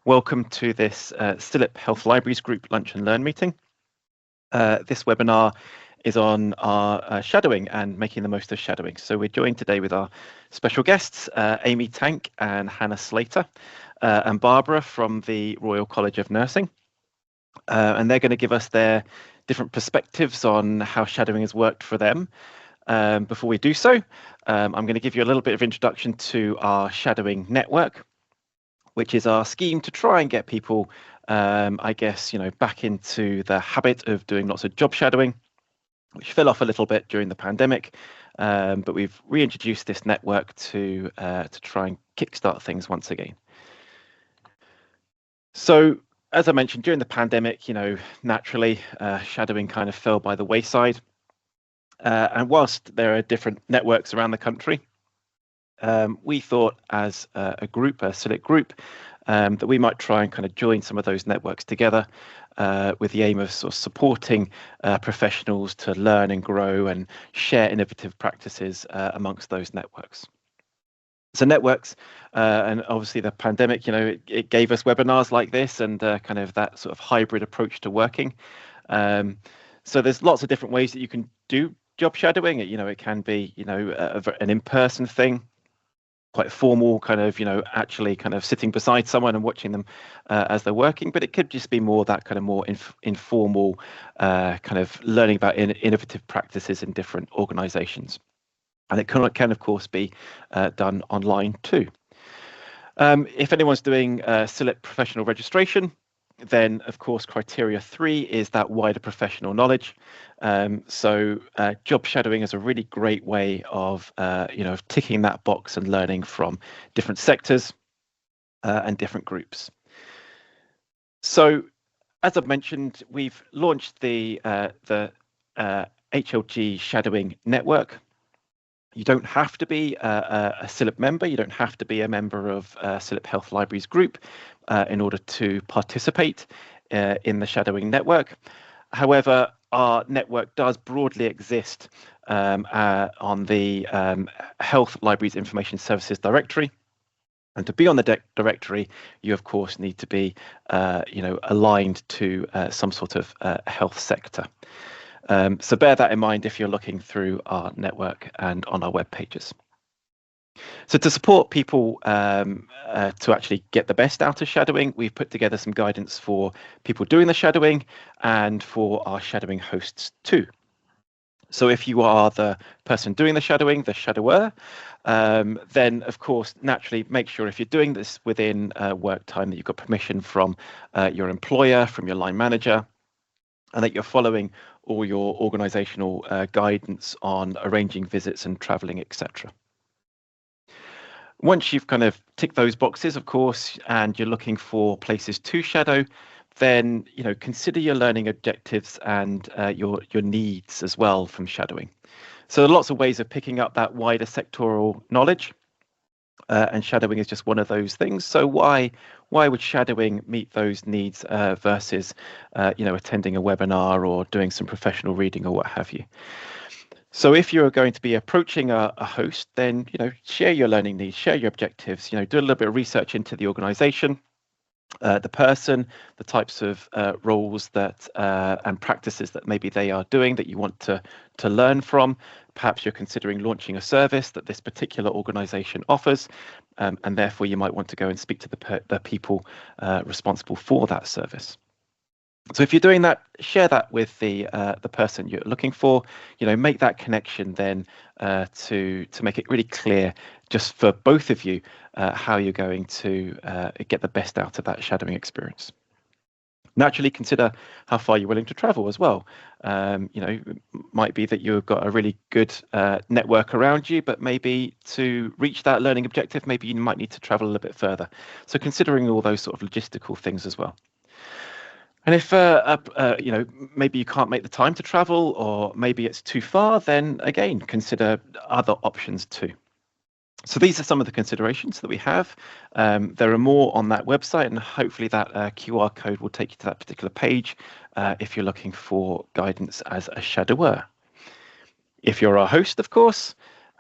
Welcome to this SILIP Health Libraries Group Lunch and Learn meeting. This webinar is on our shadowing and making the most of shadowing. So we're joined today with our special guests, Amy Tank and Hannah Slater, and Barbara from the Royal College of Nursing. And they're going to give us their different perspectives on how shadowing has worked for them. Before we do so, I'm going to give you a little bit of introduction to our shadowing network, which is our scheme to try and get people, back into the habit of doing lots of job shadowing, which fell off a little bit during the pandemic. But we've reintroduced this network to try and kickstart things once again. So, as I mentioned, during the pandemic, naturally, shadowing kind of fell by the wayside. And whilst there are different networks around the country, we thought as a group, a SILIP group, that we might try and kind of join some of those networks together with the aim of sort of supporting professionals to learn and grow and share innovative practices amongst those networks. So networks, and obviously the pandemic, it gave us webinars like this and kind of that sort of hybrid approach to working. So there's lots of different ways that you can do job shadowing. It can be, an in-person thing, quite formal, kind of, actually kind of sitting beside someone and watching them as they're working. But it could just be more that kind of more informal kind of learning about innovative practices in different organizations. And it can of course, be done online too. If anyone's doing SILIP professional registration, then of course criteria 3 is that wider professional knowledge. So job shadowing is a really great way of of ticking that box and learning from different sectors and different groups. So as I've mentioned, we've launched the HLG shadowing network. You don't have to be a SILIP member. You don't have to be a member of SILIP Health Libraries Group in order to participate in the shadowing network. However, our network does broadly exist on the Health Libraries Information Services directory. And to be on the directory, you of course need to be aligned to some sort of health sector. So bear that in mind if you're looking through our network and on our web pages. So to support people to actually get the best out of shadowing, we've put together some guidance for people doing the shadowing and for our shadowing hosts too. So if you are the person doing the shadowing, the shadower, then of course, naturally make sure if you're doing this within work time that you've got permission from your employer, from your line manager, and that you're following all your organizational guidance on arranging visits and traveling, etc. Once you've kind of ticked those boxes, of course, and you're looking for places to shadow, then consider your learning objectives and your needs as well from shadowing. So there are lots of ways of picking up that wider sectoral knowledge. And shadowing is just one of those things. So why would shadowing meet those needs versus attending a webinar or doing some professional reading or what have you? So if you're going to be approaching a host, then share your learning needs, share your objectives, do a little bit of research into the organization, the person, the types of roles that and practices that maybe they are doing that you want to learn from. Perhaps you're considering launching a service that this particular organization offers, and therefore you might want to go and speak to the people responsible for that service. So if you're doing that, share that with the person you're looking for. Make that connection then to make it really clear, just for both of you, how you're going to get the best out of that shadowing experience. Naturally, consider how far you're willing to travel as well. It might be that you've got a really good network around you, but maybe to reach that learning objective, maybe you might need to travel a little bit further. So considering all those sort of logistical things as well. And if maybe you can't make the time to travel, or maybe it's too far, then again consider other options too. So these are some of the considerations that we have. There are more on that website, and hopefully that QR code will take you to that particular page if you're looking for guidance as a shadower. If you're our host, of course,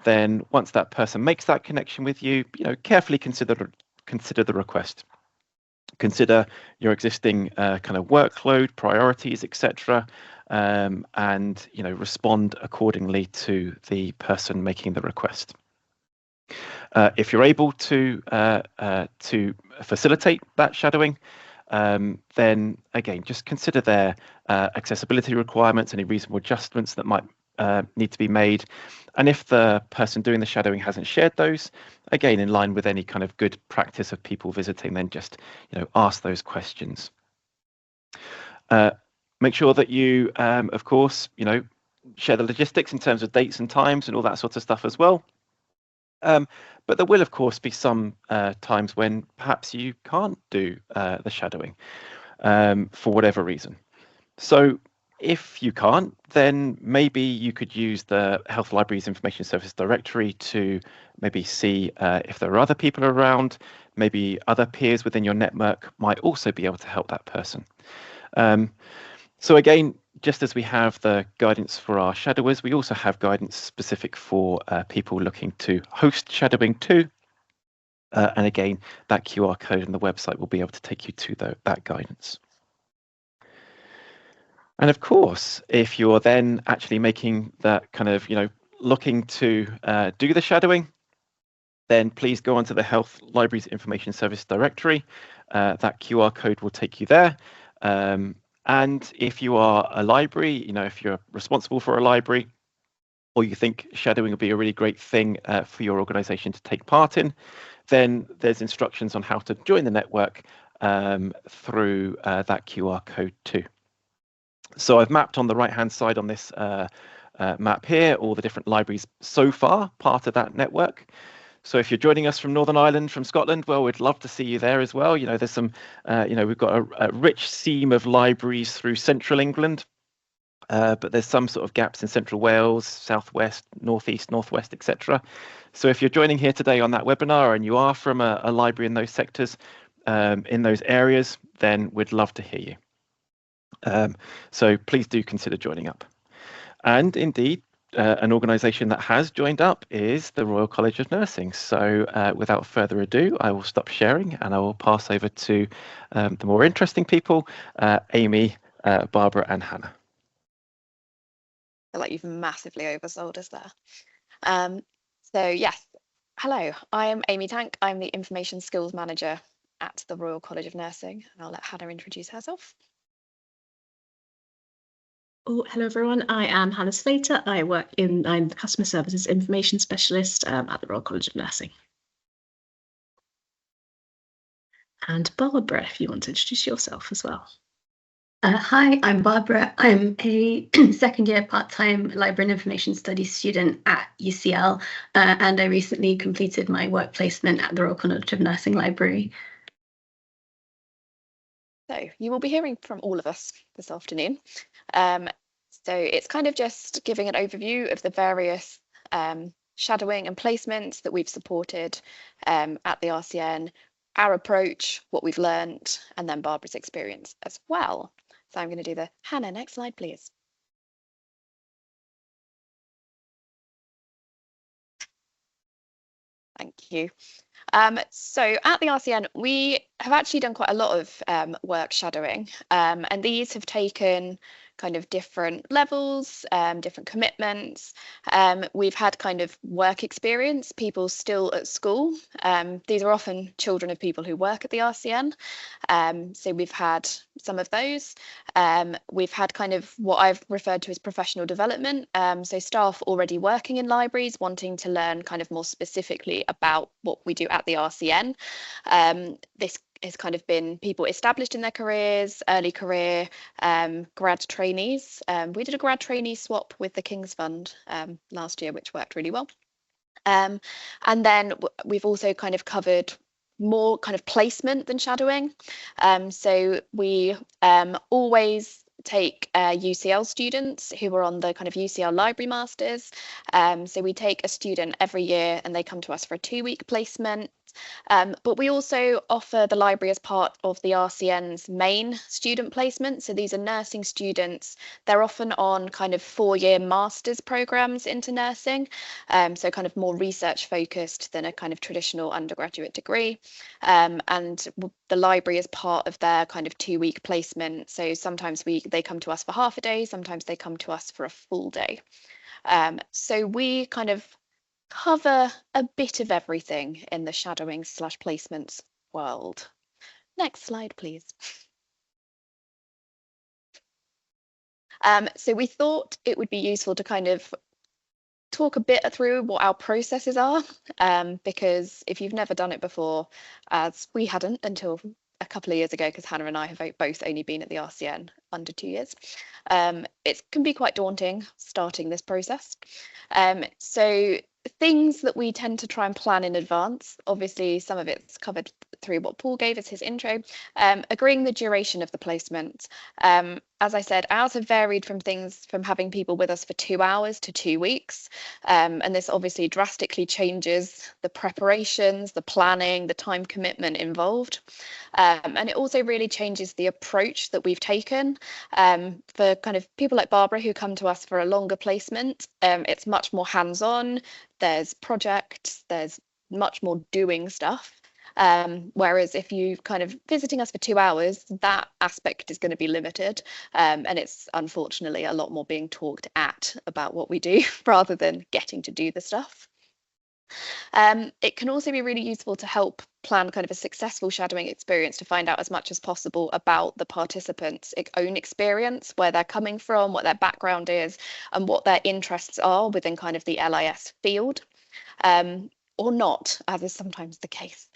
then once that person makes that connection with you, carefully consider the request. Consider your existing kind of workload, priorities, etc., and respond accordingly to the person making the request. If you're able to facilitate that shadowing, then again, just consider their accessibility requirements, any reasonable adjustments that might need to be made. And if the person doing the shadowing hasn't shared those, again, in line with any kind of good practice of people visiting, then just ask those questions. Make sure that you, of course, share the logistics in terms of dates and times and all that sort of stuff as well. But there will, of course, be some times when perhaps you can't do the shadowing for whatever reason. So if you can't, then maybe you could use the Health Libraries Information Service Directory to maybe see if there are other people around. Maybe other peers within your network might also be able to help that person. So again, just as we have the guidance for our shadowers, we also have guidance specific for people looking to host shadowing too. And again, that QR code on the website will be able to take you to that guidance. And of course, if you're then actually making that kind of, looking to do the shadowing, then please go onto the Health Libraries Information Service Directory. That QR code will take you there. And if you are a library, if you're responsible for a library, or you think shadowing would be a really great thing for your organization to take part in, then there's instructions on how to join the network through that QR code too. So I've mapped on the right-hand side on this map here all the different libraries so far part of that network. So if you're joining us from Northern Ireland, from Scotland, well, we'd love to see you there as well. There's some, we've got a rich seam of libraries through central England, but there's some sort of gaps in central Wales, southwest, northeast, northwest, etc. So if you're joining here today on that webinar and you are from a library in those sectors, in those areas, then we'd love to hear you. So please do consider joining up. And indeed, an organisation that has joined up is the Royal College of Nursing. So without further ado, I will stop sharing and I will pass over to the more interesting people, Amy, Barbara and Hannah. I feel like you've massively oversold us there. So yes, hello, I am Amy Tank. I'm the Information Skills Manager at the Royal College of Nursing, and I'll let Hannah introduce herself. Oh, hello everyone. I am Hannah Slater. I'm the Customer Services Information Specialist at the Royal College of Nursing. And Barbara, if you want to introduce yourself as well. Hi, I'm Barbara. I'm a second year part-time Library and Information Studies student at UCL, and I recently completed my work placement at the Royal College of Nursing Library. So you will be hearing from all of us this afternoon. So it's kind of just giving an overview of the various shadowing and placements that we've supported at the RCN, our approach, what we've learned, and then Barbara's experience as well. So I'm going to do the Hannah, next slide, please. Thank you. So at the RCN, we have actually done quite a lot of work shadowing, and these have taken kind of different levels, different commitments. We've had kind of work experience, people still at school. These are often children of people who work at the RCN. So we've had some of those. We've had kind of what I've referred to as professional development. So staff already working in libraries wanting to learn kind of more specifically about what we do at the RCN. This has kind of been people established in their careers, early career, grad trainees. We did a grad trainee swap with the King's Fund last year, which worked really well. And then we've also kind of covered more kind of placement than shadowing. So we always take UCL students who are on the kind of UCL Library Masters. So we take a student every year and they come to us for a 2-week placement. But we also offer the library as part of the RCN's main student placement. So these are nursing students. They're often on kind of 4-year master's programs into nursing, so kind of more research focused than a kind of traditional undergraduate degree. And the library is part of their kind of 2-week placement. So sometimes they come to us for half a day, sometimes they come to us for a full day. So we kind of cover a bit of everything in the shadowing/placements world. Next slide, please. So we thought it would be useful to kind of talk a bit through what our processes are, because if you've never done it before, as we hadn't until a couple of years ago, because Hannah and I have both only been at the RCN under 2 years, it can be quite daunting starting this process. So things that we tend to try and plan in advance, obviously some of it's covered through what Paul gave as his intro, agreeing the duration of the placement. As I said, ours have varied from things from having people with us for 2 hours to 2 weeks. And this obviously drastically changes the preparations, the planning, the time commitment involved. And it also really changes the approach that we've taken. For kind of people like Barbara who come to us for a longer placement, it's much more hands-on. There's projects, there's much more doing stuff. Whereas if you're kind of visiting us for 2 hours, that aspect is going to be limited. And it's unfortunately a lot more being talked at about what we do rather than getting to do the stuff. It can also be really useful to help plan kind of a successful shadowing experience, to find out as much as possible about the participants' own experience, where they're coming from, what their background is, and what their interests are within kind of the LIS field. Or not, as is sometimes the case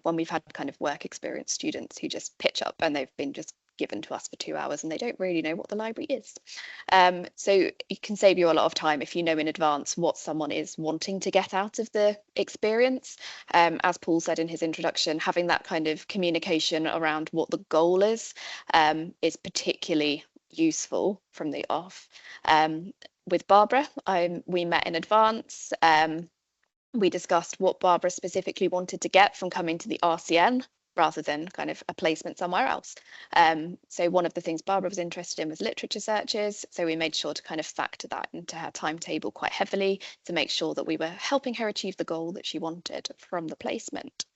when we've had kind of work experience students who just pitch up and they've been just given to us for 2 hours and they don't really know what the library is. So it can save you a lot of time if you know in advance what someone is wanting to get out of the experience. As Paul said in his introduction, having that kind of communication around what the goal is particularly useful from the off. With Barbara, we met in advance. We discussed what Barbara specifically wanted to get from coming to the RCN rather than kind of a placement somewhere else. So one of the things Barbara was interested in was literature searches. So we made sure to kind of factor that into her timetable quite heavily to make sure that we were helping her achieve the goal that she wanted from the placement.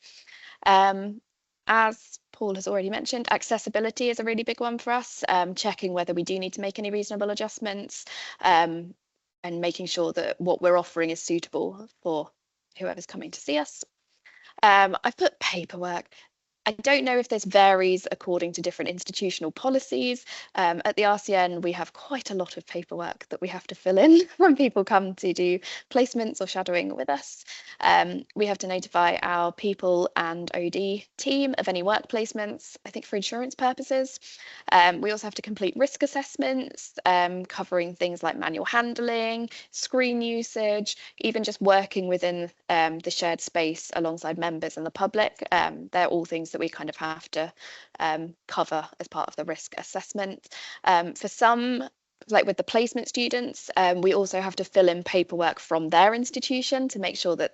As Paul has already mentioned, accessibility is a really big one for us, checking whether we do need to make any reasonable adjustments, and making sure that what we're offering is suitable for whoever's coming to see us. I've put paperwork. I don't know if this varies according to different institutional policies. At the RCN, we have quite a lot of paperwork that we have to fill in when people come to do placements or shadowing with us. We have to notify our people and OD team of any work placements, I think for insurance purposes. We also have to complete risk assessments, covering things like manual handling, screen usage, even just working within the shared space alongside members and the public. They're all things that we kind of have to cover as part of the risk assessment. For some, like with the placement students, we also have to fill in paperwork from their institution to make sure that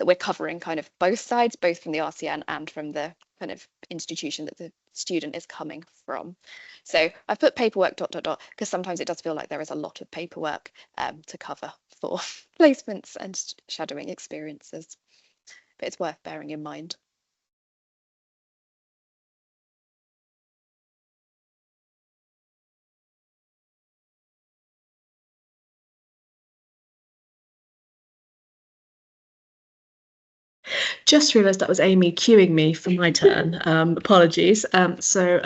we're covering kind of both sides, both from the RCN and from the kind of institution that the student is coming from. So I've put paperwork ... because sometimes it does feel like there is a lot of paperwork to cover for placements and shadowing experiences, but it's worth bearing in mind. Just realised that was Amy cueing me for my turn. Apologies. So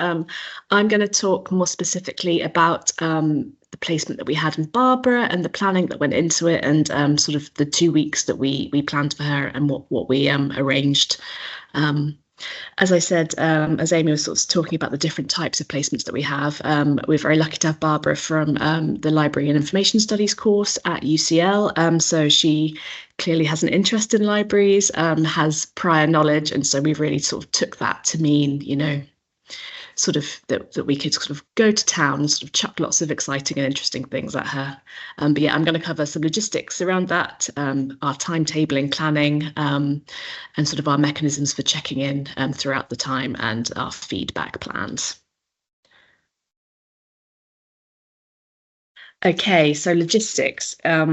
I'm going to talk more specifically about the placement that we had with Barbara and the planning that went into it, and sort of the 2 weeks that we planned for her and what we arranged. As I said, as Amy was sort of talking about the different types of placements that we have, we're very lucky to have Barbara from the Library and Information Studies course at UCL. So she clearly has an interest in libraries, has prior knowledge, and so we really sort of took that to mean, sort of that we could sort of go to town and sort of chuck lots of exciting and interesting things at her. But yeah, I'm going to cover some logistics around that, our timetabling, planning, and sort of our mechanisms for checking in throughout the time, and our feedback plans. Okay, so logistics. A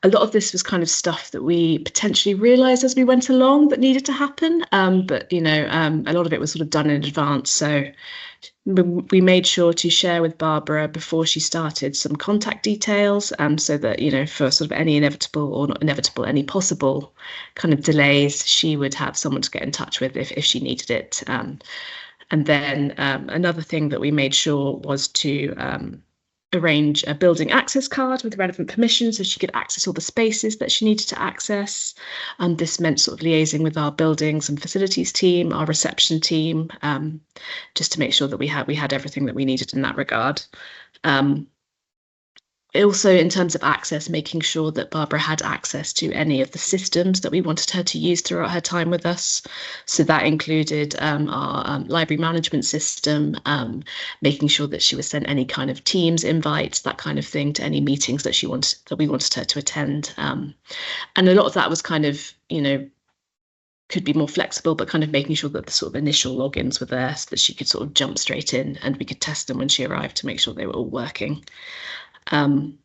lot of this was kind of stuff that we potentially realised as we went along that needed to happen, but a lot of it was sort of done in advance. So we made sure to share with Barbara before she started some contact details, so that for sort of any inevitable or not inevitable, any possible kind of delays, she would have someone to get in touch with if she needed it. And then another thing that we made sure was to arrange a building access card with relevant permissions so she could access all the spaces that she needed to access. This meant sort of liaising with our buildings and facilities team, our reception team, just to make sure that we had everything that we needed in that regard. Also, in terms of access, making sure that Barbara had access to any of the systems that we wanted her to use throughout her time with us. So that included our library management system, making sure that she was sent any kind of Teams invites, that kind of thing, to any meetings that we wanted her to attend. And a lot of that was kind of, could be more flexible, but kind of making sure that the sort of initial logins were there so that she could sort of jump straight in and we could test them when she arrived to make sure they were all working. And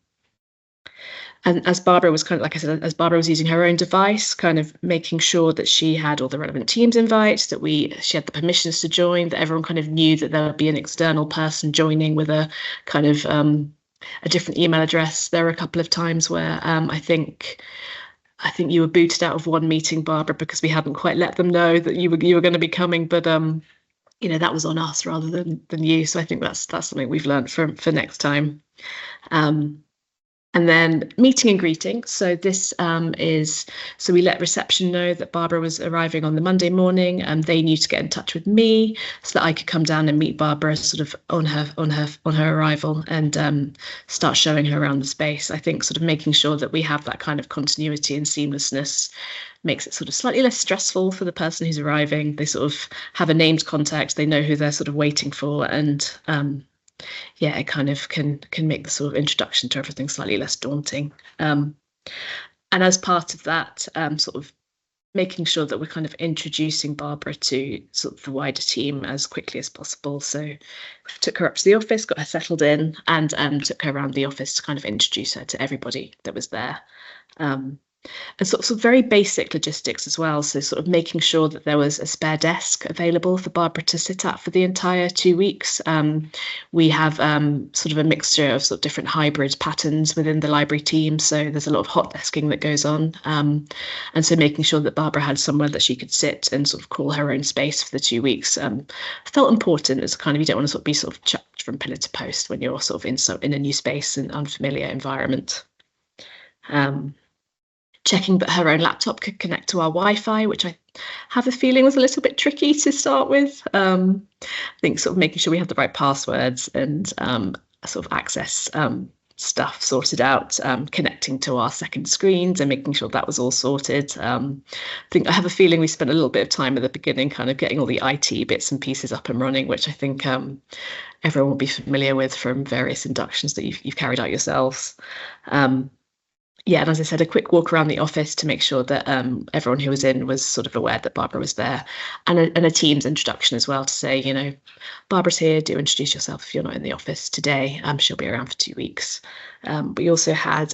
as Barbara was as Barbara was using her own device, kind of making sure that she had all the relevant Teams invites, that she had the permissions to join, that everyone kind of knew that there would be an external person joining with a kind of a different email address. There were a couple of times where I think you were booted out of one meeting, Barbara, because we hadn't quite let them know that you were going to be coming, but that was on us rather than you. So I think that's something we've learned for next time. And then meeting and greeting. So this so we let reception know that Barbara was arriving on the Monday morning, and they knew to get in touch with me so that I could come down and meet Barbara sort of on her arrival and start showing her around the space. I think sort of making sure that we have that kind of continuity and seamlessness makes it sort of slightly less stressful for the person who's arriving. They sort of have a named contact, they know who they're sort of waiting for, and it kind of can make the sort of introduction to everything slightly less daunting. And as part of that, sort of making sure that we're kind of introducing Barbara to sort of the wider team as quickly as possible. So we took her up to the office, got her settled in, and took her around the office to kind of introduce her to everybody that was there. And sort of very basic logistics as well. So sort of making sure that there was a spare desk available for Barbara to sit at for the entire 2 weeks. We have sort of a mixture of sort of different hybrid patterns within the library team. So there's a lot of hot desking that goes on. And so making sure that Barbara had somewhere that she could sit and sort of call her own space for the 2 weeks felt important. As kind of, you don't want to sort of be sort of chucked from pillar to post when you're sort of in a new space and unfamiliar environment. Checking that her own laptop could connect to our Wi-Fi, which I have a feeling was a little bit tricky to start with. I think sort of making sure we have the right passwords and sort of access stuff sorted out, connecting to our second screens and making sure that was all sorted. I have a feeling we spent a little bit of time at the beginning kind of getting all the IT bits and pieces up and running, which I think everyone will be familiar with from various inductions that you've carried out yourselves. And as I said, a quick walk around the office to make sure that everyone who was in was sort of aware that Barbara was there, and a Teams introduction as well to say, Barbara's here, do introduce yourself if you're not in the office today. She'll be around for 2 weeks. We also had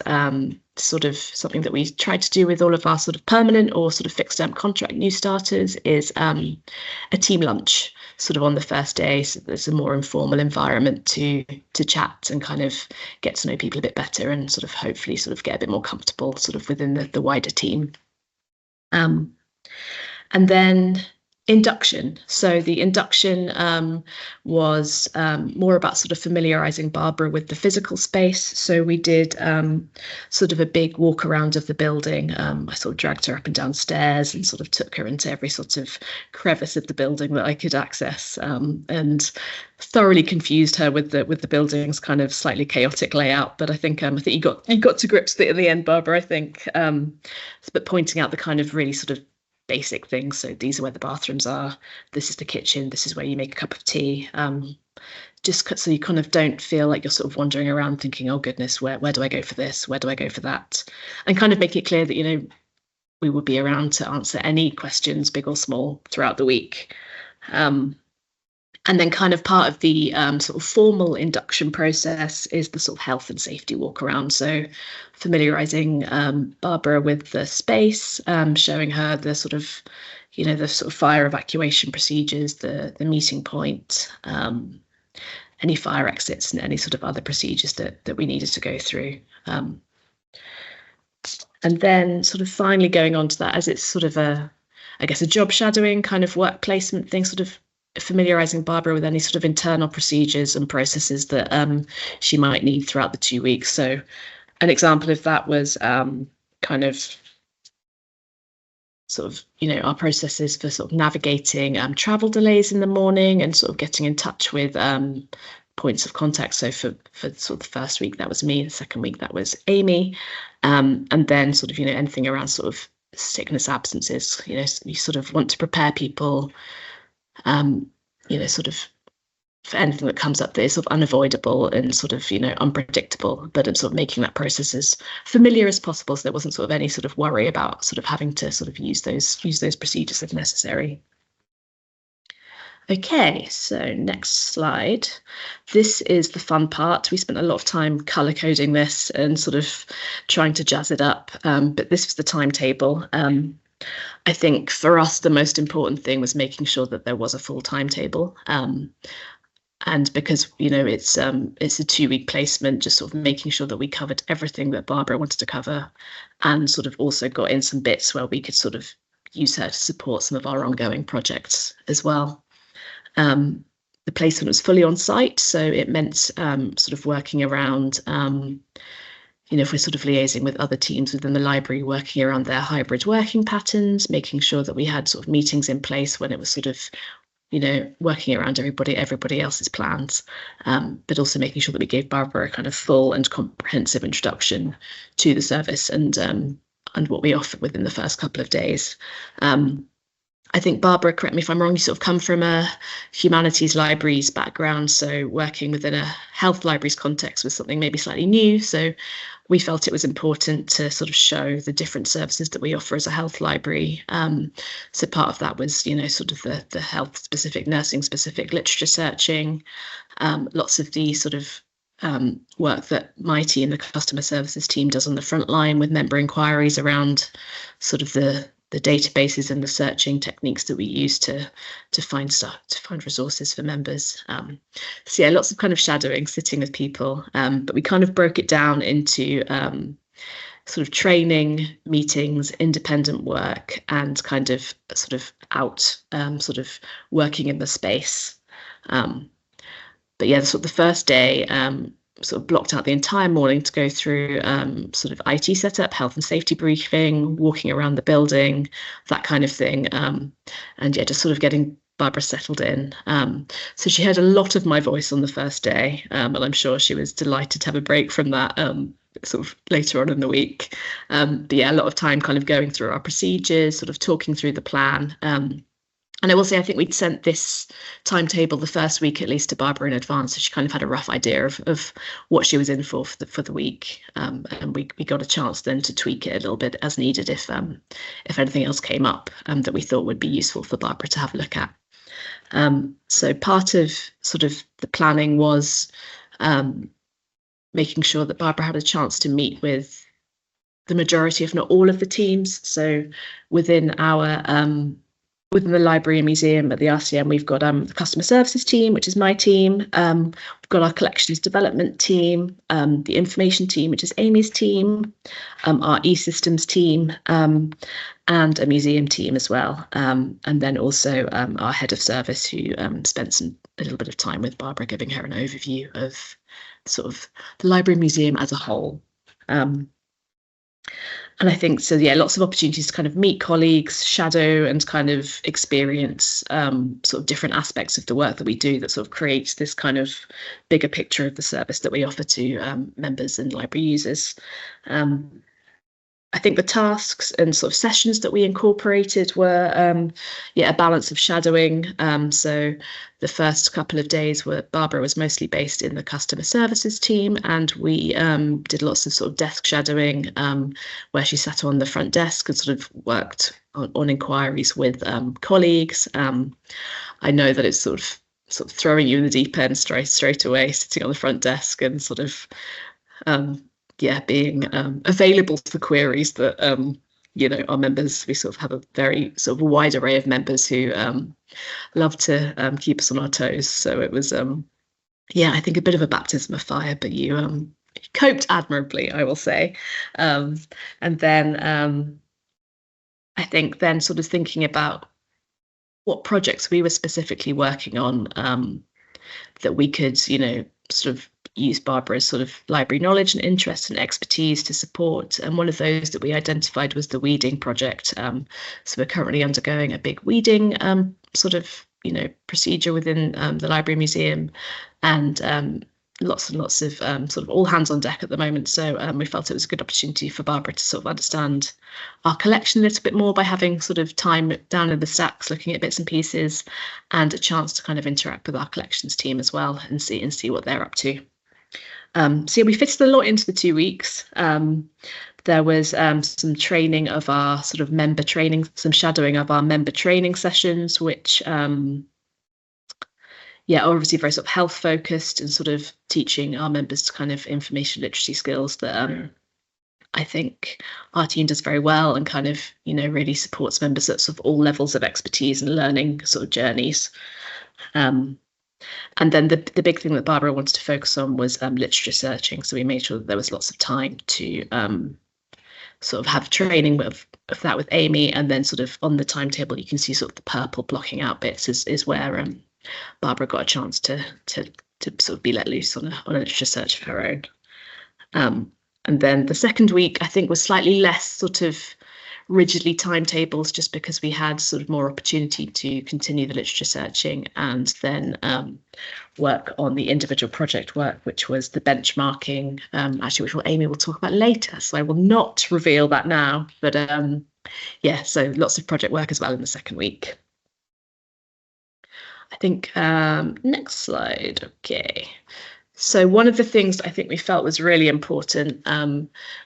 sort of something that we tried to do with all of our sort of permanent or sort of fixed term contract new starters is a team lunch sort of on the first day, so there's a more informal environment to chat and kind of get to know people a bit better and sort of hopefully sort of get a bit more comfortable sort of within the wider team. And then induction. So the induction was more about sort of familiarising Barbara with the physical space. So we did sort of a big walk around of the building. I sort of dragged her up and down stairs and sort of took her into every sort of crevice of the building that I could access, and thoroughly confused her with the building's kind of slightly chaotic layout. But I think you got to grips with it in the end, Barbara. I think, but pointing out the kind of really sort of basic things. So these are where the bathrooms are. This is the kitchen. This is where you make a cup of tea. Just so you kind of don't feel like you're sort of wandering around thinking, oh goodness, where do I go for this? Where do I go for that? And kind of make it clear that, you know, we will be around to answer any questions, big or small, throughout the week. And then kind of part of the sort of formal induction process is the sort of health and safety walk around. So familiarising Barbara with the space, showing her the sort of, you know, the sort of fire evacuation procedures, the meeting point, any fire exits and any sort of other procedures that we needed to go through. And then sort of finally going on to that, as it's sort of a job shadowing kind of work placement thing, sort of familiarising Barbara with any sort of internal procedures and processes that she might need throughout the 2 weeks. So an example of that was kind of sort of, you know, our processes for sort of navigating travel delays in the morning and sort of getting in touch with points of contact. So for sort of the first week, that was me. The second week, that was Amy. And then sort of, you know, anything around sort of sickness absences, you know, you sort of want to prepare people, you know, sort of for anything that comes up that is sort of unavoidable and sort of, you know, unpredictable, but sort of making that process as familiar as possible, so there wasn't sort of any sort of worry about sort of having to sort of use those procedures if necessary. Okay, so next slide. This is the fun part. We spent a lot of time color coding this and sort of trying to jazz it up, but this was the timetable. I think for us, the most important thing was making sure that there was a full timetable. And because, you know, it's a 2-week placement, just sort of making sure that we covered everything that Barbara wanted to cover, and sort of also got in some bits where we could sort of use her to support some of our ongoing projects as well. The placement was fully on site, so it meant sort of working around, you know, if we're sort of liaising with other teams within the library, working around their hybrid working patterns, making sure that we had sort of meetings in place when it was sort of, you know, working around everybody else's plans, but also making sure that we gave Barbara a kind of full and comprehensive introduction to the service and what we offered within the first couple of days. I think, Barbara, correct me if I'm wrong, you sort of come from a humanities libraries background, so working within a health libraries context was something maybe slightly new. So we felt it was important to sort of show the different services that we offer as a health library. So part of that was, you know, sort of the health specific, nursing specific literature searching, lots of the sort of work that Mighty and the customer services team does on the front line with member inquiries around sort of the databases and the searching techniques that we use to find resources for members. So yeah, lots of kind of shadowing, sitting with people, but we kind of broke it down into sort of training, meetings, independent work, and kind of sort of out sort of working in the space. But yeah, sort of the first day, sort of blocked out the entire morning to go through sort of IT setup, health and safety briefing, walking around the building, that kind of thing. And yeah, just sort of getting Barbara settled in. So she heard a lot of my voice on the first day, and I'm sure she was delighted to have a break from that sort of later on in the week. But yeah, a lot of time kind of going through our procedures, sort of talking through the plan. And I will say, I think we'd sent this timetable the first week, at least, to Barbara in advance, so she kind of had a rough idea of what she was in for the week. And we got a chance then to tweak it a little bit as needed if anything else came up that we thought would be useful for Barbara to have a look at. So part of sort of the planning was making sure that Barbara had a chance to meet with the majority, if not all, of the teams. So within the library and museum at the RCM, we've got the customer services team, which is my team. We've got our collections development team, the information team, which is Amy's team, our e-systems team, and a museum team as well. And then also our head of service, who spent a little bit of time with Barbara, giving her an overview of sort of the library and museum as a whole. And I think, so yeah, lots of opportunities to kind of meet colleagues, shadow, and kind of experience sort of different aspects of the work that we do that sort of creates this kind of bigger picture of the service that we offer to members and library users. I think the tasks and sort of sessions that we incorporated were, a balance of shadowing. So the first couple of days were Barbara was mostly based in the customer services team, and we did lots of sort of desk shadowing, where she sat on the front desk and sort of worked on inquiries with colleagues. I know that it's sort of throwing you in the deep end straight away, sitting on the front desk and sort of being available for queries that our members. We sort of have a very sort of a wide array of members who love to keep us on our toes. So it was I think a bit of a baptism of fire, but you coped admirably, I will say. And then I think then sort of thinking about what projects we were specifically working on, that we could sort of use Barbara's sort of library knowledge and interest and expertise to support. And one of those that we identified was the weeding project. So we're currently undergoing a big weeding sort of procedure within the library museum, and lots and lots of sort of all hands on deck at the moment. So we felt it was a good opportunity for Barbara to sort of understand our collection a little bit more by having sort of time down in the stacks, looking at bits and pieces, and a chance to kind of interact with our collections team as well and see what they're up to. So we fitted a lot into the 2 weeks. There was some training of our sort of member training, some shadowing of our member training sessions, which are obviously very sort of health focused and sort of teaching our members to kind of information literacy skills that I think our team does very well, and kind of really supports members at sort of all levels of expertise and learning sort of journeys. And then the big thing that Barbara wanted to focus on was literature searching. So we made sure that there was lots of time to sort of have training of that with Amy, and then sort of on the timetable you can see sort of the purple blocking out bits is where Barbara got a chance to sort of be let loose on a literature search of her own. And then the second week I think was slightly less sort of rigidly timetables, just because we had sort of more opportunity to continue the literature searching and then work on the individual project work, which was the benchmarking, which Amy will talk about later. So I will not reveal that now, but so lots of project work as well in the second week. I think next slide. Okay. So one of the things that I think we felt was really important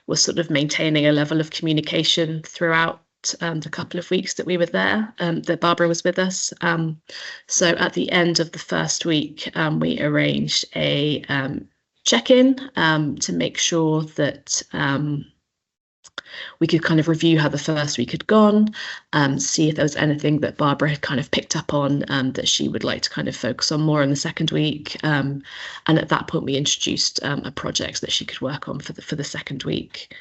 was sort of maintaining a level of communication throughout the couple of weeks that we were there, that Barbara was with us. So at the end of the first week, we arranged a check-in to make sure that we could kind of review how the first week had gone, see if there was anything that Barbara had kind of picked up on that she would like to kind of focus on more in the second week. And at that point, we introduced a project that she could work on for the second week.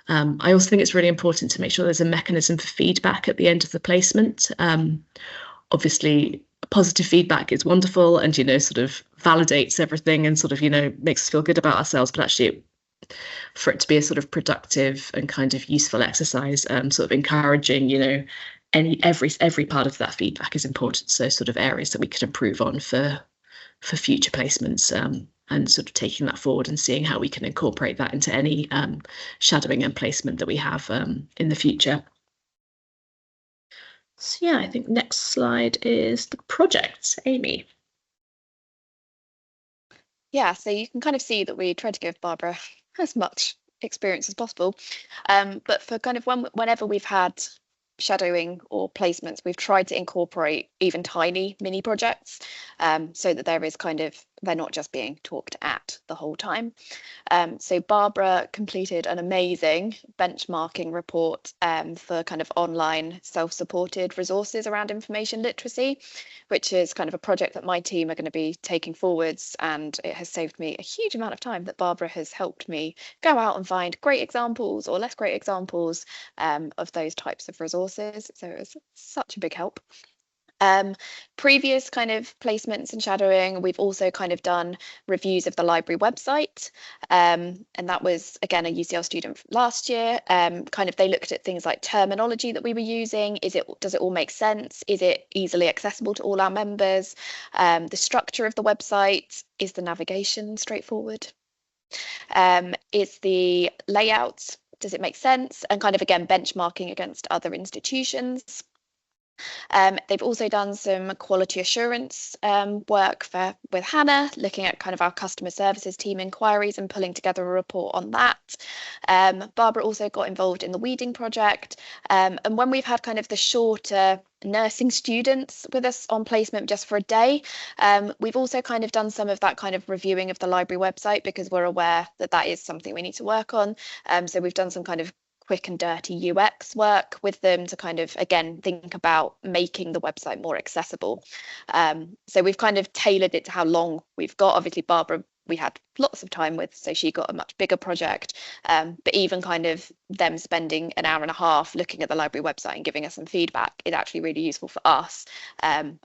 I also think it's really important to make sure there's a mechanism for feedback at the end of the placement. Obviously, positive feedback is wonderful and, sort of validates everything and sort of, makes us feel good about ourselves, but actually for it to be a sort of productive and kind of useful exercise, sort of encouraging, every part of that feedback is important. So sort of areas that we could improve on for future placements, and sort of taking that forward and seeing how we can incorporate that into any shadowing and placement that we have in the future. So I think next slide is the projects. Amy. Yeah, so you can kind of see that we tried to give Barbara as much experience as possible, but for kind of whenever we've had shadowing or placements, we've tried to incorporate even tiny mini projects, so that they're not just being talked at the whole time. So Barbara completed an amazing benchmarking report for kind of online self-supported resources around information literacy, which is kind of a project that my team are going to be taking forwards, and it has saved me a huge amount of time that Barbara has helped me go out and find great examples or less great examples of those types of resources. So it was such a big help. Previous kind of placements and shadowing, we've also kind of done reviews of the library website, and that was again a UCL student last year. Kind of they looked at things like terminology that we were using. Does it all make sense? Is it easily accessible to all our members? The structure of the website, is the navigation straightforward? Is the layout does it make sense? And kind of, again, benchmarking against other institutions. They've also done some quality assurance work with Hannah, looking at kind of our customer services team inquiries and pulling together a report on that. Barbara also got involved in the weeding project. And when we've had kind of the shorter nursing students with us on placement just for a day, we've also kind of done some of that kind of reviewing of the library website, because we're aware that that is something we need to work on. So we've done some kind of quick and dirty UX work with them to kind of, again, think about making the website more accessible. So we've kind of tailored it to how long we've got. Obviously, Barbara, we had lots of time with, so she got a much bigger project. But even kind of them spending an hour and a half looking at the library website and giving us some feedback is actually really useful for us. And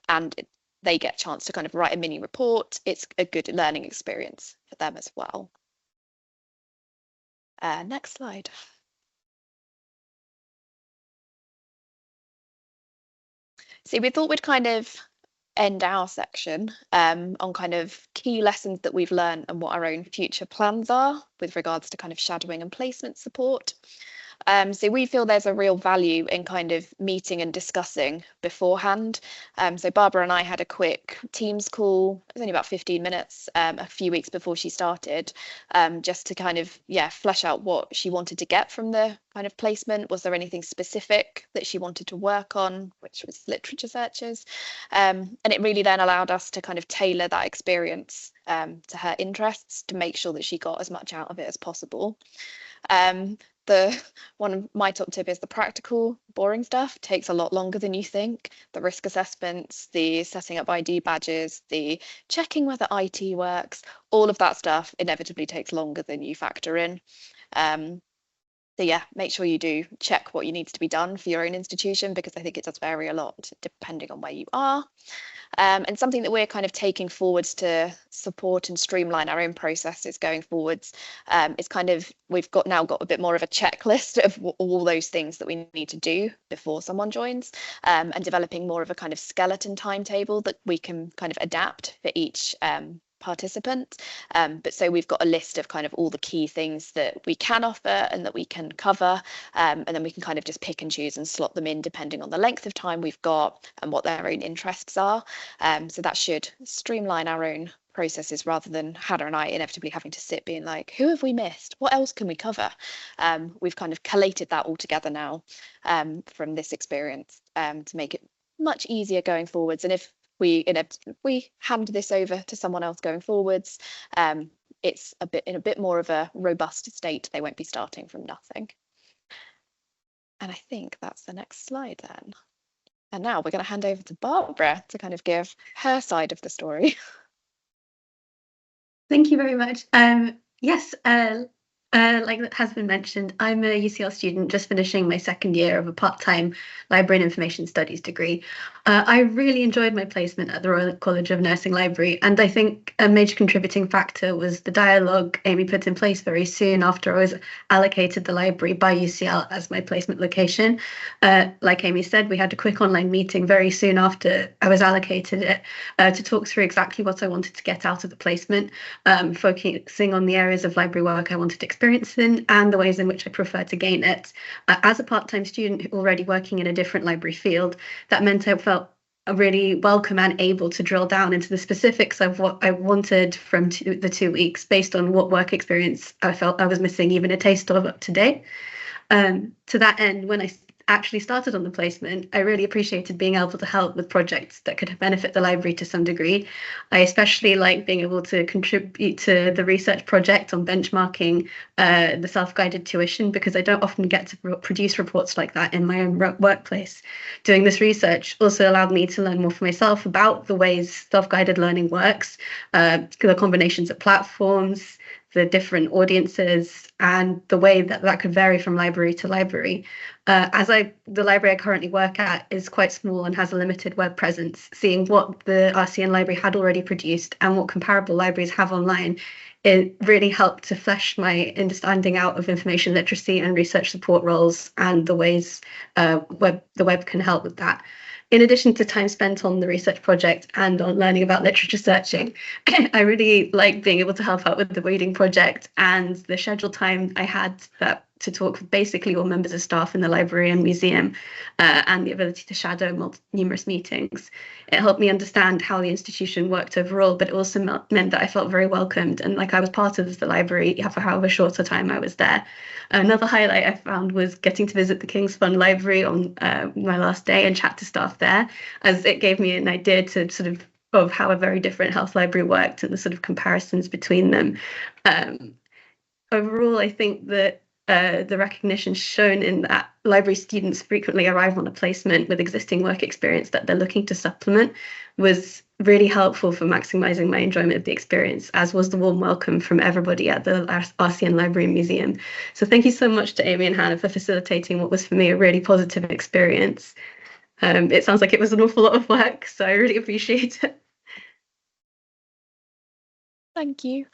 they get a chance to kind of write a mini report. It's a good learning experience for them as well. Next slide. So we thought we'd kind of end our section on kind of key lessons that we've learned and what our own future plans are with regards to kind of shadowing and placement support. So we feel there's a real value in kind of meeting and discussing beforehand. So Barbara and I had a quick Teams call. It was only about 15 minutes a few weeks before she started, just to kind of, flesh out what she wanted to get from the kind of placement. Was there anything specific that she wanted to work on, which was literature searches? And it really then allowed us to kind of tailor that experience to her interests to make sure that she got as much out of it as possible. One of my top tip is the practical, boring stuff takes a lot longer than you think. The risk assessments, the setting up ID badges, the checking whether IT works, all of that stuff inevitably takes longer than you factor in. So yeah, make sure you do check what needs to be done for your own institution, because I think it does vary a lot depending on where you are. And something that we're kind of taking forwards to support and streamline our own processes going forwards is kind of, we've now got a bit more of a checklist of all those things that we need to do before someone joins, and developing more of a kind of skeleton timetable that we can kind of adapt for each participant. But so we've got a list of kind of all the key things that we can offer and that we can cover, and then we can kind of just pick and choose and slot them in depending on the length of time we've got and what their own interests are. So that should streamline our own processes, rather than Hannah and I inevitably having to sit being like, who have we missed? What else can we cover? We've kind of collated that all together now from this experience to make it much easier going forwards. And if we hand this over to someone else going forwards, it's in a bit more of a robust state. They won't be starting from nothing. And I think that's the next slide then. And now we're going to hand over to Barbara to kind of give her side of the story. Thank you very much. Yes, like has been mentioned, I'm a UCL student just finishing my second year of a part-time Library and Information Studies degree. I really enjoyed my placement at the Royal College of Nursing Library, and I think a major contributing factor was the dialogue Amy put in place very soon after I was allocated the library by UCL as my placement location. Like Amy said, we had a quick online meeting very soon after I was allocated it to talk through exactly what I wanted to get out of the placement, focusing on the areas of library work I wanted to experience in and the ways in which I prefer to gain it. As a part-time student already working in a different library field, that meant I felt really welcome and able to drill down into the specifics of what I wanted from the 2 weeks based on what work experience I felt I was missing even a taste of up to date. To that end, when I actually started on the placement, I really appreciated being able to help with projects that could benefit the library to some degree. I especially like being able to contribute to the research project on benchmarking the self-guided tuition, because I don't often get to produce reports like that in my own workplace. Doing this research also allowed me to learn more for myself about the ways self-guided learning works, the combinations of platforms, the different audiences, and the way that could vary from library to library. The library I currently work at is quite small and has a limited web presence, seeing what the RCN library had already produced and what comparable libraries have online, it really helped to flesh my understanding out of information literacy and research support roles and the ways the web can help with that. In addition to time spent on the research project and on learning about literature searching, I really like being able to help out with the reading project, and the scheduled time I had that to talk with basically all members of staff in the library and museum, and the ability to shadow numerous meetings. It helped me understand how the institution worked overall, but it also meant that I felt very welcomed and like I was part of the library for however short a time I was there. Another highlight I found was getting to visit the King's Fund Library on my last day and chat to staff there, as it gave me an idea to sort of how a very different health library worked and the sort of comparisons between them. Overall, I think that the recognition shown in that library students frequently arrive on a placement with existing work experience that they're looking to supplement was really helpful for maximising my enjoyment of the experience, as was the warm welcome from everybody at the RCN Library and Museum. So thank you so much to Amy and Hannah for facilitating what was for me a really positive experience. It sounds like it was an awful lot of work, so I really appreciate it. Thank you.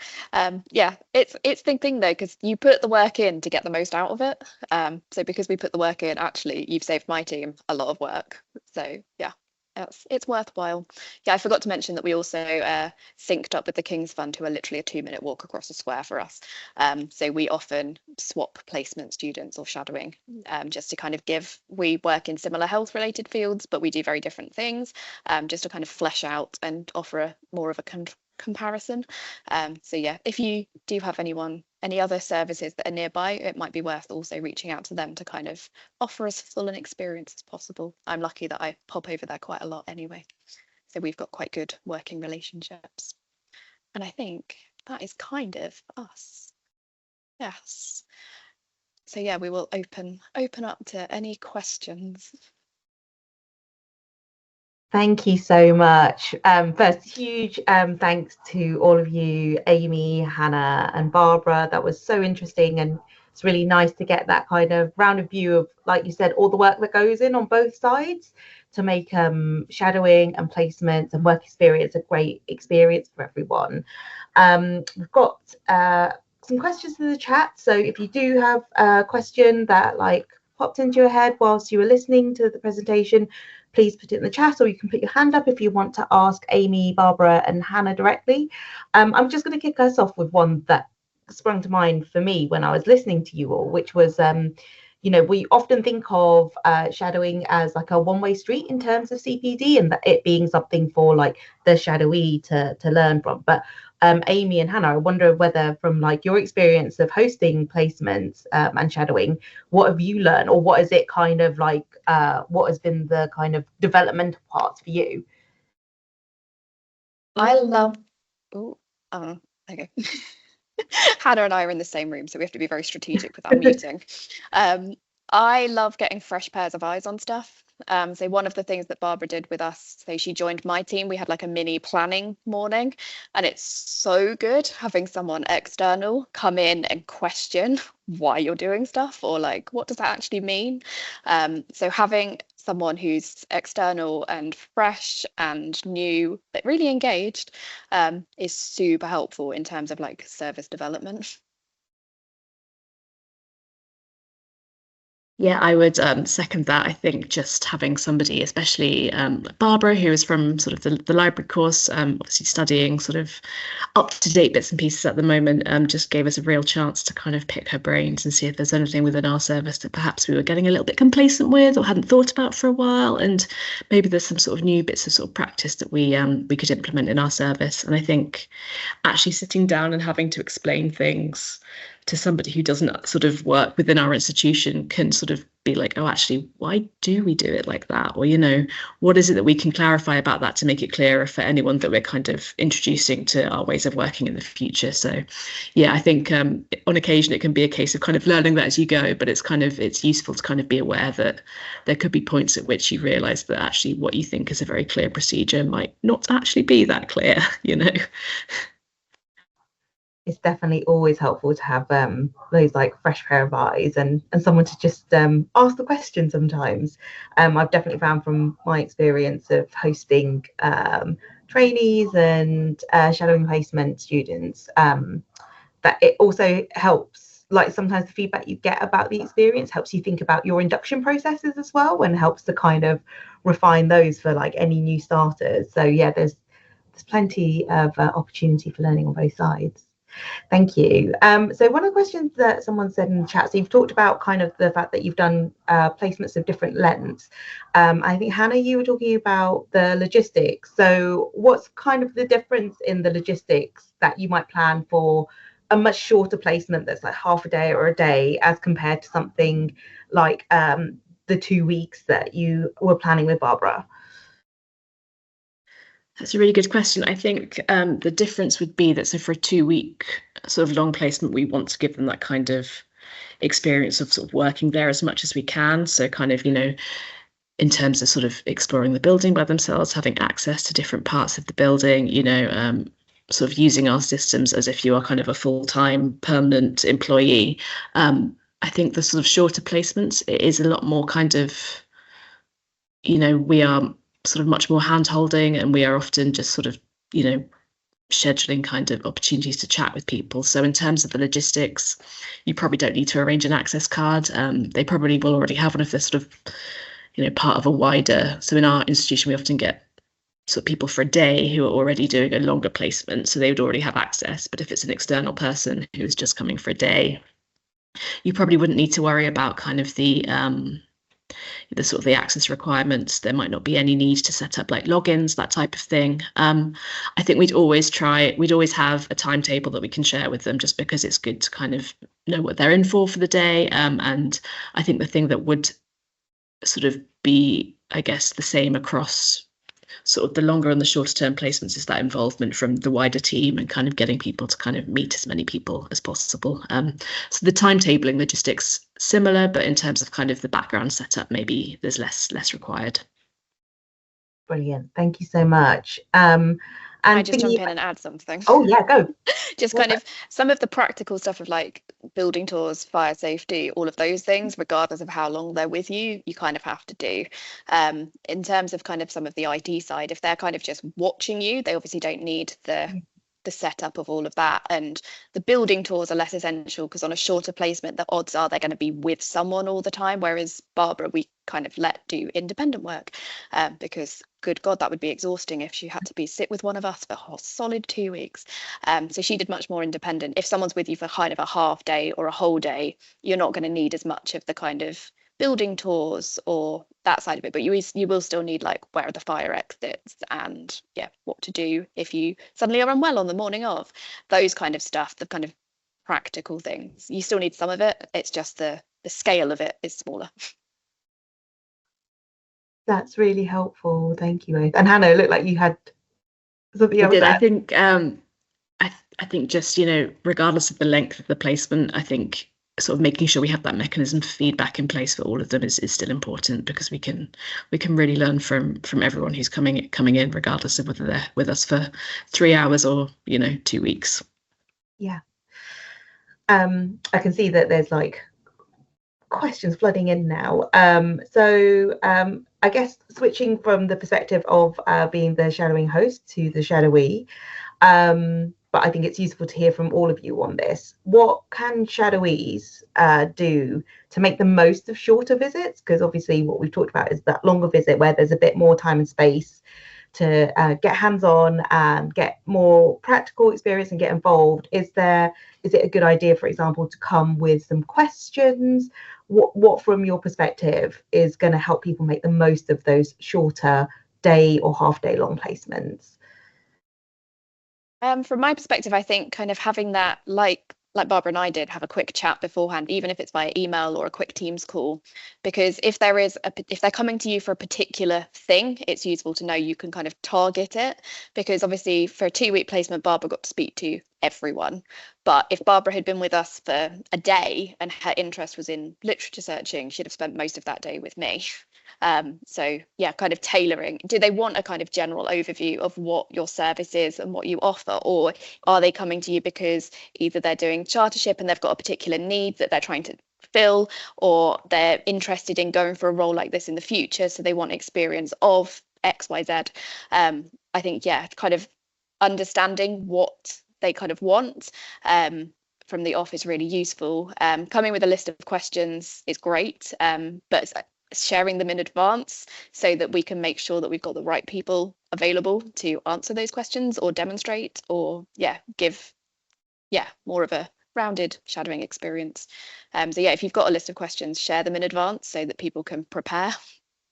Yeah, it's the thing though, because you put the work in to get the most out of it. So because we put the work in, actually, you've saved my team a lot of work. So yeah, it's worthwhile. Yeah, I forgot to mention that we also synced up with the King's Fund, who are literally a 2-minute walk across the square for us. So we often swap placement students or shadowing, just to kind of we work in similar health related fields, but we do very different things, just to kind of flesh out and offer more of a comparison. So yeah, if you do have any other services that are nearby, it might be worth also reaching out to them to kind of offer as full an experience as possible. I'm lucky that I pop over there quite a lot anyway, so we've got quite good working relationships, and I think that is kind of us. Yes, so yeah, we will open up to any questions. Thank you so much. First, huge thanks to all of you, Amy, Hannah and Barbara. That was so interesting, and it's really nice to get that kind of rounded view of, like you said, all the work that goes in on both sides to make shadowing and placements and work experience a great experience for everyone. We've got some questions in the chat, so if you do have a question that popped into your head whilst you were listening to the presentation, please put it in the chat, or you can put your hand up if you want to ask Amy, Barbara and Hannah directly. I'm just going to kick us off with one that sprung to mind for me when I was listening to you all, which was, we often think of shadowing as like a one-way street in terms of CPD, and that it being something for like the shadowee to learn from. But Amy and Hannah, I wonder whether from your experience of hosting placements and shadowing, what have you learned, or what is it kind of what has been the kind of developmental parts for you? I love okay. Hannah and I are in the same room, so we have to be very strategic with our muting. I love getting fresh pairs of eyes on stuff. So one of the things that Barbara did with us, so she joined my team, we had like a mini planning morning, and it's so good having someone external come in and question why you're doing stuff, or what does that actually mean. So having someone who's external and fresh and new but really engaged is super helpful in terms of service development. Yeah, I would second that. I think just having somebody, especially Barbara, who is from sort of the library course, obviously studying sort of up-to-date bits and pieces at the moment, just gave us a real chance to kind of pick her brains and see if there's anything within our service that perhaps we were getting a little bit complacent with or hadn't thought about for a while, and maybe there's some sort of new bits of sort of practice that we could implement in our service. And I think actually sitting down and having to explain things to somebody who doesn't sort of work within our institution can sort of be like, oh, actually, why do we do it like that? Or, what is it that we can clarify about that to make it clearer for anyone that we're kind of introducing to our ways of working in the future? So, yeah, I think on occasion it can be a case of kind of learning that as you go, but it's useful to kind of be aware that there could be points at which you realise that actually what you think is a very clear procedure might not actually be that clear, It's definitely always helpful to have those fresh pair of eyes and someone to just ask the question sometimes. I've definitely found from my experience of hosting trainees and shadowing placement students that it also helps, sometimes the feedback you get about the experience helps you think about your induction processes as well, and helps to kind of refine those for any new starters. So yeah, there's plenty of opportunity for learning on both sides. Thank you. So one of the questions that someone said in the chat, so you've talked about kind of the fact that you've done placements of different lengths. I think, Hannah, you were talking about the logistics. So what's kind of the difference in the logistics that you might plan for a much shorter placement that's like half a day or a day as compared to something like the 2 weeks that you were planning with Barbara? That's a really good question. I think the difference would be that, so for a 2-week sort of long placement, we want to give them that kind of experience of sort of working there as much as we can. So kind of, in terms of sort of exploring the building by themselves, having access to different parts of the building, sort of using our systems as if you are kind of a full-time permanent employee. I think the sort of shorter placements, it is a lot more kind of, we are sort of much more hand-holding, and we are often just sort of, scheduling kind of opportunities to chat with people. So in terms of the logistics, you probably don't need to arrange an access card. They probably will already have one if they're sort of, part of a wider. So in our institution, we often get sort of people for a day who are already doing a longer placement, so they would already have access. But if it's an external person who is just coming for a day, you probably wouldn't need to worry about kind of the sort of the access requirements. There might not be any need to set up like logins, that type of thing. I think we'd always have a timetable that we can share with them, just because it's good to kind of know what they're in for the day. And I think the thing that would sort of be, I guess, the same across sort of the longer and the shorter term placements is that involvement from the wider team and kind of getting people to kind of meet as many people as possible. So the timetabling logistics similar, but in terms of kind of the background setup, maybe there's less required. Brilliant. Thank you so much. Can I just jump in and add something? Oh yeah, go. Just kind of some of the practical stuff of like building tours, fire safety, all of those things, regardless of how long they're with you, you kind of have to do. In terms of kind of some of the IT side, if they're kind of just watching you, they obviously don't need the setup of all of that. And the building tours are less essential because on a shorter placement, the odds are they're going to be with someone all the time. Whereas Barbara, we kind of let do independent work because good God, that would be exhausting if she had to sit with one of us for a solid 2 weeks. So she did much more independent. If someone's with you for kind of a half day or a whole day, you're not going to need as much of the kind of building tours or that side of it, but you will still need like where are the fire exits and what to do if you suddenly are unwell on the morning of, those kind of stuff, the kind of practical things. You still need some of it, it's just the scale of it is smaller. That's really helpful, thank you both. And Hannah, it looked like you had something else. I think I think just regardless of the length of the placement, I think sort of making sure we have that mechanism for feedback in place for all of them is still important, because we can really learn from everyone who's coming in, regardless of whether they're with us for 3 hours or 2 weeks. Yeah. I can see that there's like questions flooding in now. So I guess switching from the perspective of being the shadowing host to the shadowee, but I think it's useful to hear from all of you on this. What can shadowees do to make the most of shorter visits? Because obviously what we've talked about is that longer visit where there's a bit more time and space to get hands-on and get more practical experience and get involved. Is it a good idea, for example, to come with some questions? What from your perspective is going to help people make the most of those shorter day or half day long placements? From my perspective, I think kind of having that, like Barbara and I did, have a quick chat beforehand, even if it's via email or a quick Teams call, because if they're coming to you for a particular thing, it's useful to know you can kind of target it, because obviously for a 2-week placement, Barbara got to speak to everyone. But if Barbara had been with us for a day and her interest was in literature searching, she'd have spent most of that day with me. So yeah, kind of tailoring. Do they want a kind of general overview of what your service is and what you offer, or are they coming to you because either they're doing chartership and they've got a particular need that they're trying to fill, or they're interested in going for a role like this in the future, so they want experience of XYZ? I think kind of understanding what they kind of want from the off is really useful. Coming with a list of questions is great, but sharing them in advance so that we can make sure that we've got the right people available to answer those questions or demonstrate or give more of a rounded shadowing experience. So yeah, if you've got a list of questions, share them in advance so that people can prepare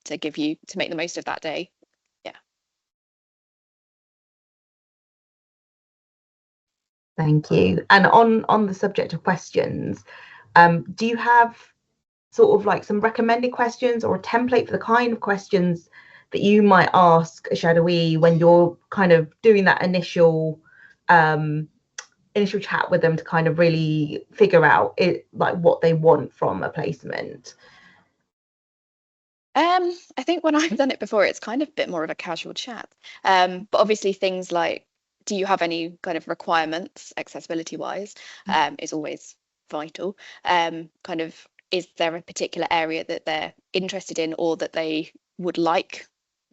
to make the most of that day. Thank you. And on the subject of questions, do you have sort of like some recommended questions or a template for the kind of questions that you might ask a shadowee when you're kind of doing that initial chat with them to kind of really figure out like what they want from a placement? I think when I've done it before, it's kind of a bit more of a casual chat. But obviously things like, do you have any kind of requirements accessibility wise, is always vital. Kind of, is there a particular area that they're interested in or that they would like,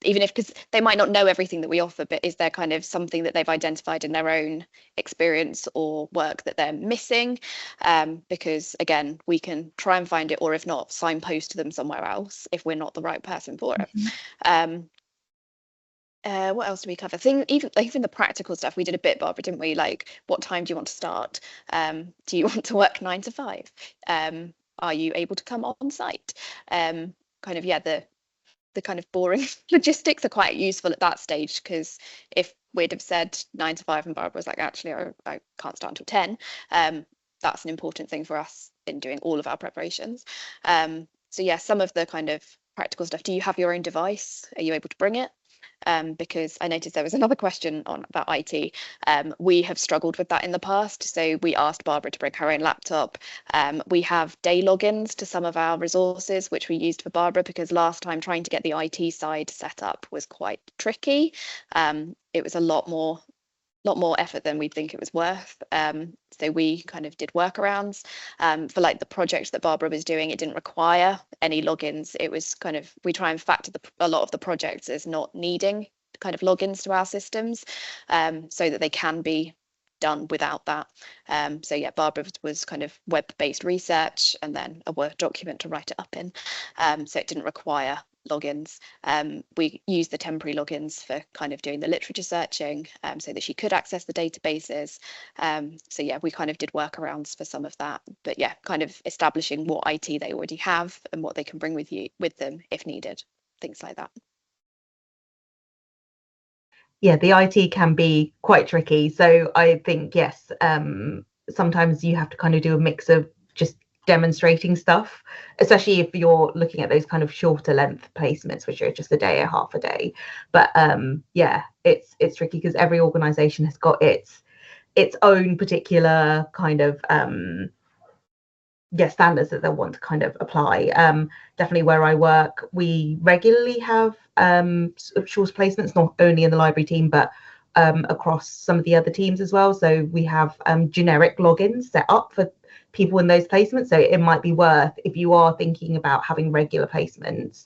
even if, because they might not know everything that we offer, but is there kind of something that they've identified in their own experience or work that they're missing? Because again, we can try and find it, or if not, signpost them somewhere else if we're not the right person for it. What else do we cover? Even the practical stuff we did a bit, Barbara, didn't we? Like, what time do you want to start? Do you want to work 9 to 5? Are you able to come on site? Kind of, yeah, the kind of boring logistics are quite useful at that stage, because if we'd have said 9 to 5 and Barbara was like, actually, I can't start until 10, that's an important thing for us in doing all of our preparations. So yeah, some of the kind of practical stuff. Do you have your own device? Are you able to bring it? Because I noticed there was another question about IT. We have struggled with that in the past, so we asked Barbara to bring her own laptop. We have day logins to some of our resources, which we used for Barbara, because last time trying to get the IT side set up was quite tricky. It was a lot more effort than we'd think it was worth. So we kind of did workarounds. For like the project that Barbara was doing, it didn't require any logins. It was kind of, we try and factor a lot of the projects as not needing kind of logins to our systems, so that they can be done without that. So yeah, Barbara was kind of web-based research and then a Word document to write it up in. So it didn't require logins. We used the temporary logins for kind of doing the literature searching, so that she could access the databases. So yeah, we kind of did workarounds for some of that, but yeah, kind of establishing what IT they already have and what they can bring with them if needed, things like that. Yeah, the IT can be quite tricky. So I think, yes, sometimes you have to kind of do a mix of just demonstrating stuff, especially if you're looking at those kind of shorter length placements, which are just a day or half a day. But yeah, it's tricky because every organization has got its own particular kind of standards that they want to kind of apply. Definitely where I work, we regularly have short placements, not only in the library team, but across some of the other teams as well. So we have generic logins set up for people in those placements. So it might be worth, if you are thinking about having regular placements,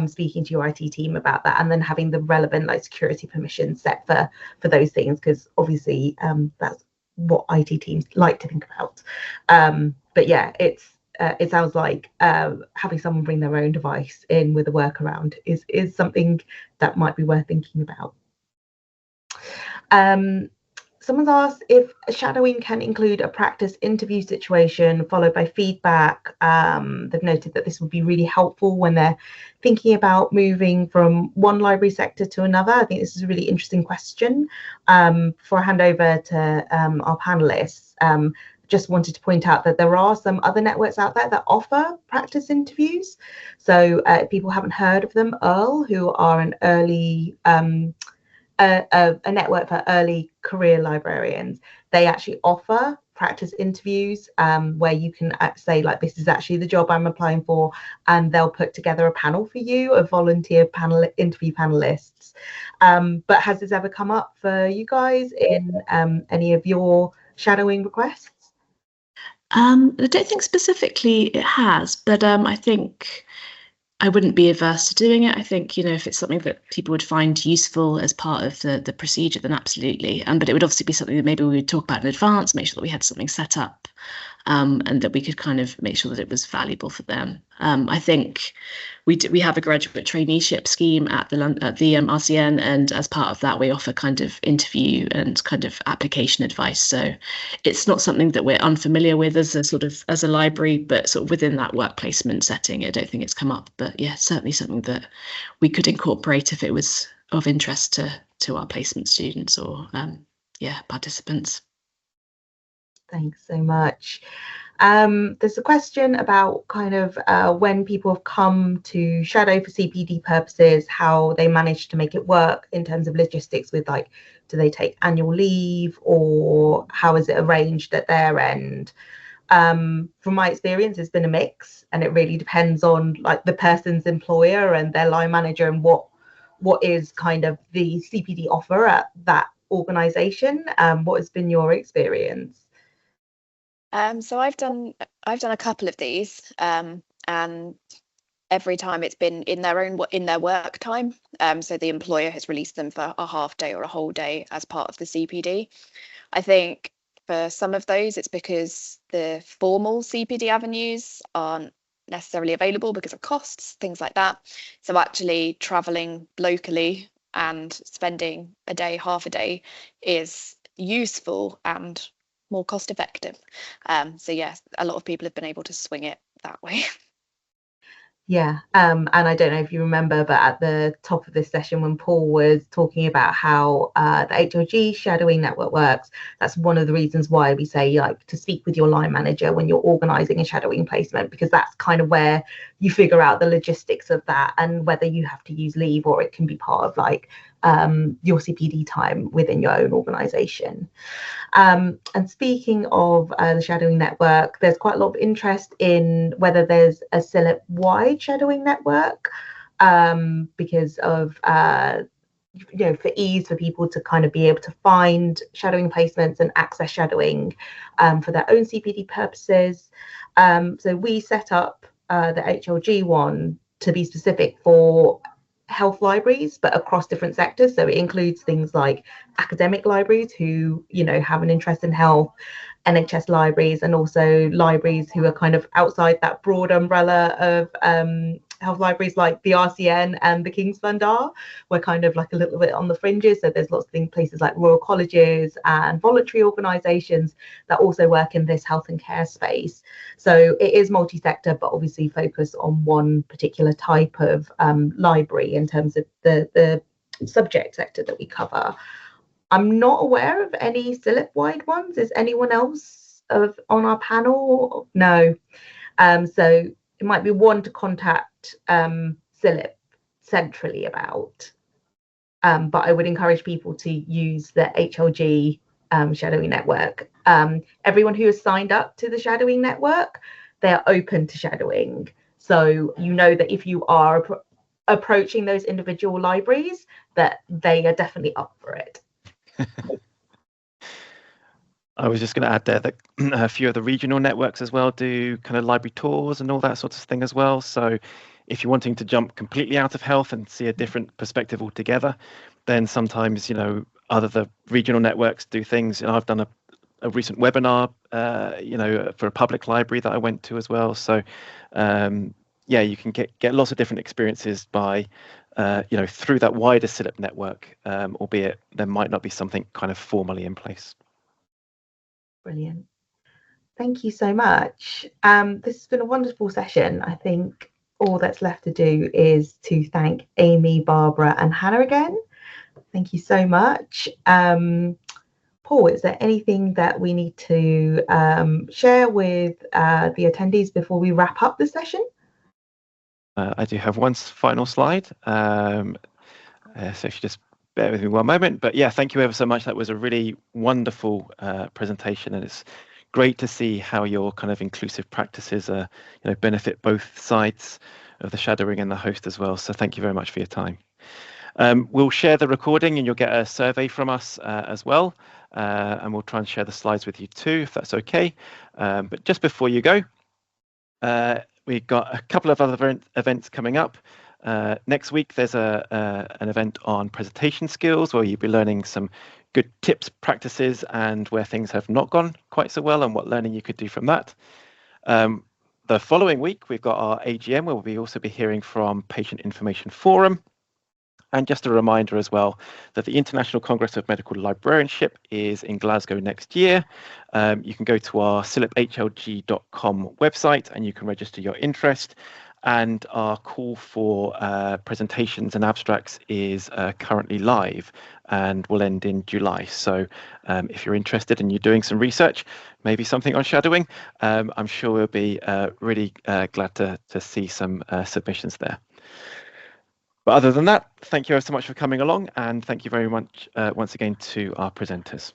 speaking to your IT team about that, and then having the relevant like security permissions set for those things, because obviously that's what IT teams like to think about. But yeah, it sounds like having someone bring their own device in with a workaround is something that might be worth thinking about. Someone's asked if shadowing can include a practice interview situation followed by feedback. They've noted that this would be really helpful when they're thinking about moving from one library sector to another. I think this is a really interesting question. Before I hand over to our panelists, just wanted to point out that there are some other networks out there that offer practice interviews. So if people haven't heard of them, Earl, who are an early a network for early career librarians, they actually offer practice interviews where you can say like, this is actually the job I'm applying for, and they'll put together a panel for you of volunteer interview panelists. But has this ever come up for you guys in any of your shadowing requests? I don't think specifically it has, but I think I wouldn't be averse to doing it. I think, if it's something that people would find useful as part of the procedure, then absolutely. But it would obviously be something that maybe we would talk about in advance, make sure that we had something set up and that we could kind of make sure that it was valuable for them. I think we have a graduate traineeship scheme at the RCN, and as part of that, we offer kind of interview and kind of application advice. So it's not something that we're unfamiliar with as a library, but sort of within that work placement setting, I don't think it's come up. But yeah, certainly something that we could incorporate if it was of interest to our placement students or participants. Thanks so much. There's a question about kind of when people have come to shadow for CPD purposes, how they manage to make it work in terms of logistics with, like, do they take annual leave, or how is it arranged at their end? From my experience, it's been a mix, and it really depends on, like, the person's employer and their line manager and what is kind of the CPD offer at that organisation. What has been your experience? So I've done a couple of these, and every time it's been in their work time. So the employer has released them for a half day or a whole day as part of the CPD. I think for some of those, it's because the formal CPD avenues aren't necessarily available because of costs, things like that. So actually traveling locally and spending a day, half a day, is useful and more cost effective. So yes, a lot of people have been able to swing it that way. Yeah, and I don't know if you remember, but at the top of this session, when Paul was talking about how the HLG shadowing network works, that's one of the reasons why we say, like, to speak with your line manager when you're organising a shadowing placement, because that's kind of where you figure out the logistics of that and whether you have to use leave or it can be part of, like, your CPD time within your own organisation. And speaking of the shadowing network, there's quite a lot of interest in whether there's a CILIP-wide shadowing network, because of for ease for people to kind of be able to find shadowing placements and access shadowing for their own CPD purposes. So we set up the HLG one to be specific for health libraries, but across different sectors. So it includes things like academic libraries who have an interest in health, NHS libraries, and also libraries who are kind of outside that broad umbrella of health libraries, like the RCN and the King's Fund are. We're kind of like a little bit on the fringes. So there's lots of things, places like Royal Colleges and voluntary organisations that also work in this health and care space. So it is multi-sector, but obviously focus on one particular type of library in terms of the subject sector that we cover. I'm not aware of any CILIP-wide ones. Is anyone else on our panel? No. So it might be one to contact CILIP centrally about. But I would encourage people to use the HLG shadowing network. Everyone who has signed up to the shadowing network, they're open to shadowing. So that if you are approaching those individual libraries, that they are definitely up for it. I was just going to add there that a few of the regional networks as well do kind of library tours and all that sort of thing as well. So if you're wanting to jump completely out of health and see a different perspective altogether, then sometimes, other the regional networks do things. I've done a recent webinar, for a public library that I went to as well. So, you can get lots of different experiences by, through that wider CILIP network, albeit there might not be something kind of formally in place. Brilliant. Thank you so much. This has been a wonderful session. I think all that's left to do is to thank Amy, Barbara, and Hannah again. Thank you so much. Paul, is there anything that we need to share with the attendees before we wrap up the session? I do have one final slide. So if you just bear with me one moment. But yeah, thank you ever so much. That was a really wonderful presentation, and it's great to see how your kind of inclusive practices benefit both sides of the shadowing and the host as well. So thank you very much for your time. We'll share the recording, and you'll get a survey from us as well, and we'll try and share the slides with you too, if that's okay. But just before you go, we've got a couple of other events coming up. Next week, there's an event on presentation skills where you'll be learning some good tips, practices, and where things have not gone quite so well and what learning you could do from that. The following week, we've got our AGM, where we'll also be hearing from Patient Information Forum. And just a reminder as well that the International Congress of Medical Librarianship is in Glasgow next year. You can go to our siliphlg.com website and you can register your interest. And our call for presentations and abstracts is currently live and will end in July. So if you're interested and you're doing some research, maybe something on shadowing, I'm sure we'll be really glad to see some submissions there. But other than that, thank you so much for coming along, and thank you very much once again to our presenters.